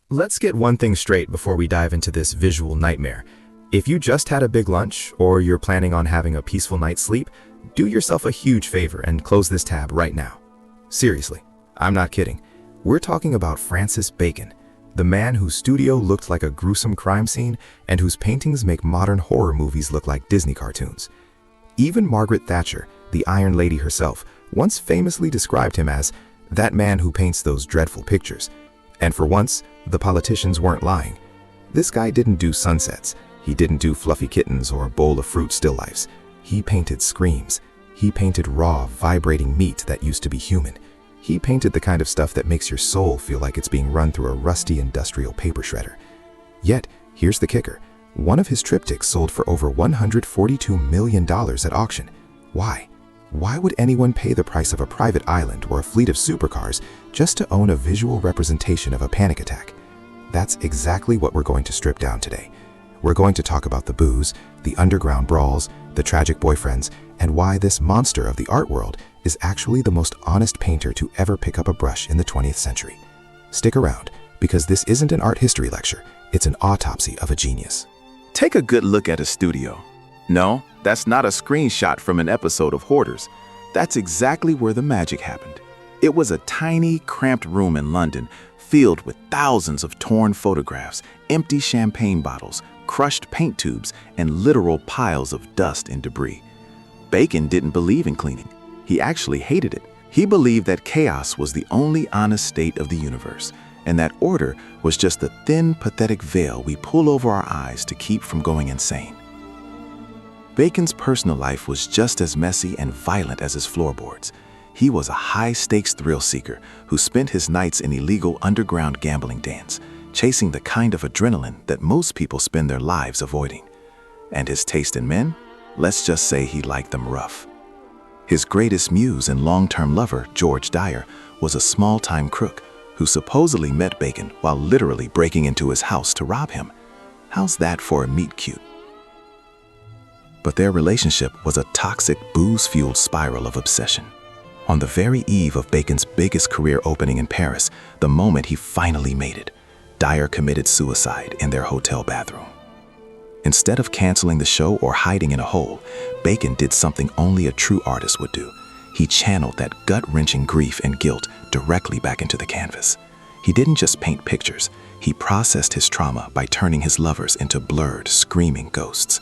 Let's get one thing straight before we dive into this visual nightmare. If you just had a big lunch or you're planning on having a peaceful night's sleep, do yourself a huge favor and close this tab right now. Seriously, I'm not kidding. We're talking about Francis Bacon, the man whose studio looked like a gruesome crime scene and whose paintings make modern horror movies look like Disney cartoons. Even Margaret Thatcher, the Iron Lady herself, once famously described him as that man who paints those dreadful pictures. And for once, the politicians weren't lying. This guy didn't do sunsets. He didn't do fluffy kittens or a bowl of fruit still lifes. He painted screams. He painted raw, vibrating meat that used to be human. He painted the kind of stuff that makes your soul feel like it's being run through a rusty industrial paper shredder. Yet, here's the kicker. One of his triptychs sold for over $142 million at auction. Why? Why would anyone pay the price of a private island or a fleet of supercars just to own a visual representation of a panic attack? That's exactly what we're going to strip down today. We're going to talk about the booze, the underground brawls, the tragic boyfriends, and why this monster of the art world is actually the most honest painter to ever pick up a brush in the 20th century. Stick around, because this isn't an art history lecture, it's an autopsy of a genius. Take a good look at his studio. No, that's not a screenshot from an episode of Hoarders. That's exactly where the magic happened. It was a tiny, cramped room in London, filled with thousands of torn photographs, empty champagne bottles, crushed paint tubes, and literal piles of dust and debris. Bacon didn't believe in cleaning. He actually hated it. He believed that chaos was the only honest state of the universe, and that order was just the thin, pathetic veil we pull over our eyes to keep from going insane. Bacon's personal life was just as messy and violent as his floorboards. He was a high-stakes thrill-seeker who spent his nights in illegal underground gambling dens, chasing the kind of adrenaline that most people spend their lives avoiding. And his taste in men? Let's just say he liked them rough. His greatest muse and long-term lover, George Dyer, was a small-time crook who supposedly met Bacon while literally breaking into his house to rob him. How's that for a meet-cute? But their relationship was a toxic, booze-fueled spiral of obsession. On the very eve of Bacon's biggest career opening in Paris, the moment he finally made it, Dyer committed suicide in their hotel bathroom. Instead of canceling the show or hiding in a hole, Bacon did something only a true artist would do. He channeled that gut-wrenching grief and guilt directly back into the canvas. He didn't just paint pictures, he processed his trauma by turning his lovers into blurred, screaming ghosts.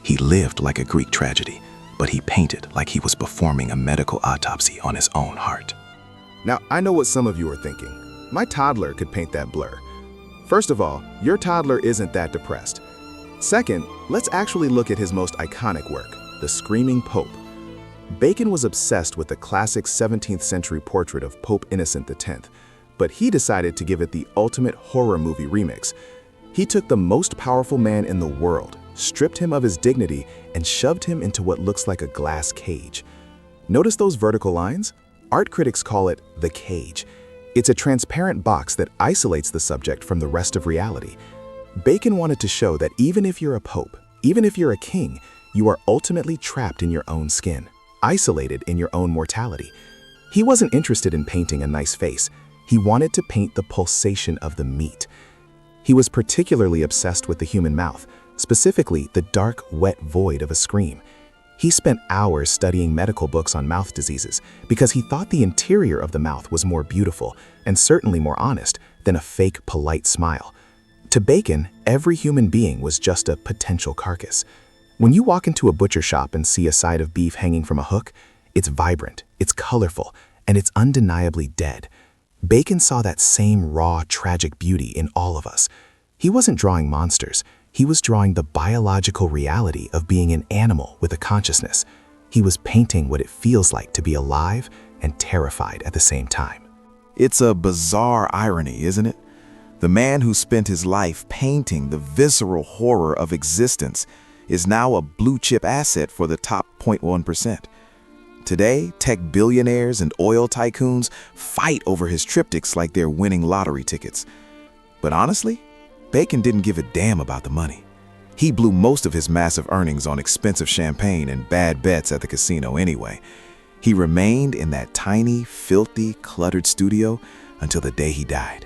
He lived like a Greek tragedy, but he painted like he was performing a medical autopsy on his own heart. Now, I know what some of you are thinking. My toddler could paint that blur. First of all, your toddler isn't that depressed. Second, let's actually look at his most iconic work, The Screaming Pope. Bacon was obsessed with the classic 17th century portrait of Pope Innocent X, but he decided to give it the ultimate horror movie remix. He took the most powerful man in the world, stripped him of his dignity, and shoved him into what looks like a glass cage. Notice those vertical lines? Art critics call it the cage. It's a transparent box that isolates the subject from the rest of reality. Bacon wanted to show that even if you're a pope, even if you're a king, you are ultimately trapped in your own skin, isolated in your own mortality. He wasn't interested in painting a nice face. He wanted to paint the pulsation of the meat. He was particularly obsessed with the human mouth, specifically the dark, wet void of a scream. He spent hours studying medical books on mouth diseases because he thought the interior of the mouth was more beautiful and certainly more honest than a fake, polite smile. To Bacon, every human being was just a potential carcass. When you walk into a butcher shop and see a side of beef hanging from a hook, it's vibrant, it's colorful, and it's undeniably dead. Bacon saw that same raw, tragic beauty in all of us. He wasn't drawing monsters. He was drawing the biological reality of being an animal with a consciousness. He was painting what it feels like to be alive and terrified at the same time. It's a bizarre irony, isn't it? The man who spent his life painting the visceral horror of existence is now a blue-chip asset for the top 0.1%. Today, tech billionaires and oil tycoons fight over his triptychs like they're winning lottery tickets. But honestly, Bacon didn't give a damn about the money. He blew most of his massive earnings on expensive champagne and bad bets at the casino anyway. He remained in that tiny, filthy, cluttered studio until the day he died.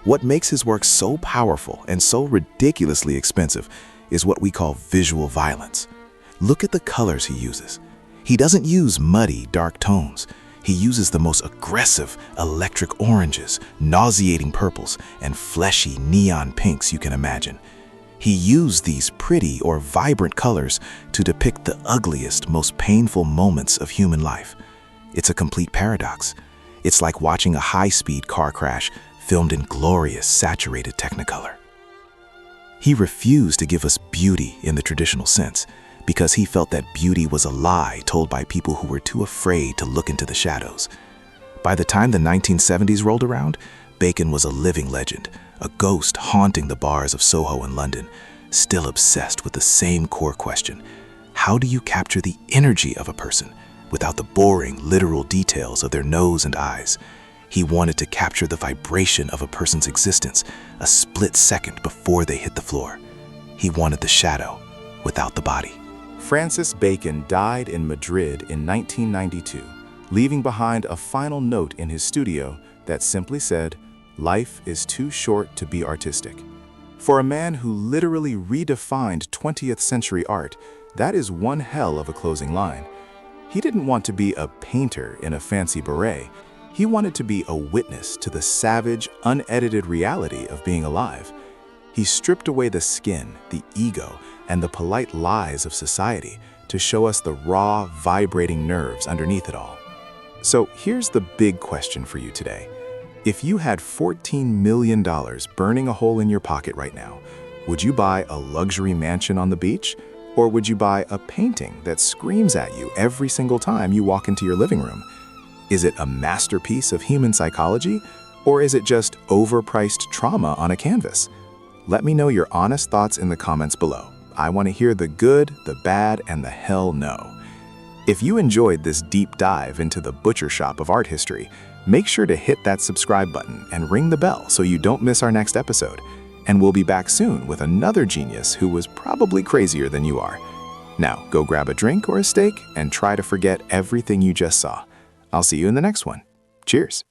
What makes his work so powerful and so ridiculously expensive is what we call visual violence. Look at the colors he uses. He doesn't use muddy, dark tones. He uses the most aggressive electric oranges, nauseating purples, and fleshy neon pinks you can imagine. He used these pretty or vibrant colors to depict the ugliest, most painful moments of human life. It's a complete paradox. It's like watching a high-speed car crash filmed in glorious, saturated Technicolor. He refused to give us beauty in the traditional sense because he felt that beauty was a lie told by people who were too afraid to look into the shadows. By the time the 1970s rolled around, Bacon was a living legend, a ghost haunting the bars of Soho in London, still obsessed with the same core question: how do you capture the energy of a person without the boring, literal details of their nose and eyes? He wanted to capture the vibration of a person's existence a split second before they hit the floor. He wanted the shadow without the body. Francis Bacon died in Madrid in 1992, leaving behind a final note in his studio that simply said, "Life is too short to be artistic." For a man who literally redefined 20th century art, that is one hell of a closing line. He didn't want to be a painter in a fancy beret. He wanted to be a witness to the savage, unedited reality of being alive. He stripped away the skin, the ego, and the polite lies of society to show us the raw, vibrating nerves underneath it all. So here's the big question for you today. If you had $14 million burning a hole in your pocket right now, would you buy a luxury mansion on the beach? Or would you buy a painting that screams at you every single time you walk into your living room? Is it a masterpiece of human psychology? Or is it just overpriced trauma on a canvas? Let me know your honest thoughts in the comments below. I want to hear the good, the bad, and the hell no. If you enjoyed this deep dive into the butcher shop of art history, make sure to hit that subscribe button and ring the bell so you don't miss our next episode. And we'll be back soon with another genius who was probably crazier than you are. Now, go grab a drink or a steak and try to forget everything you just saw. I'll see you in the next one. Cheers.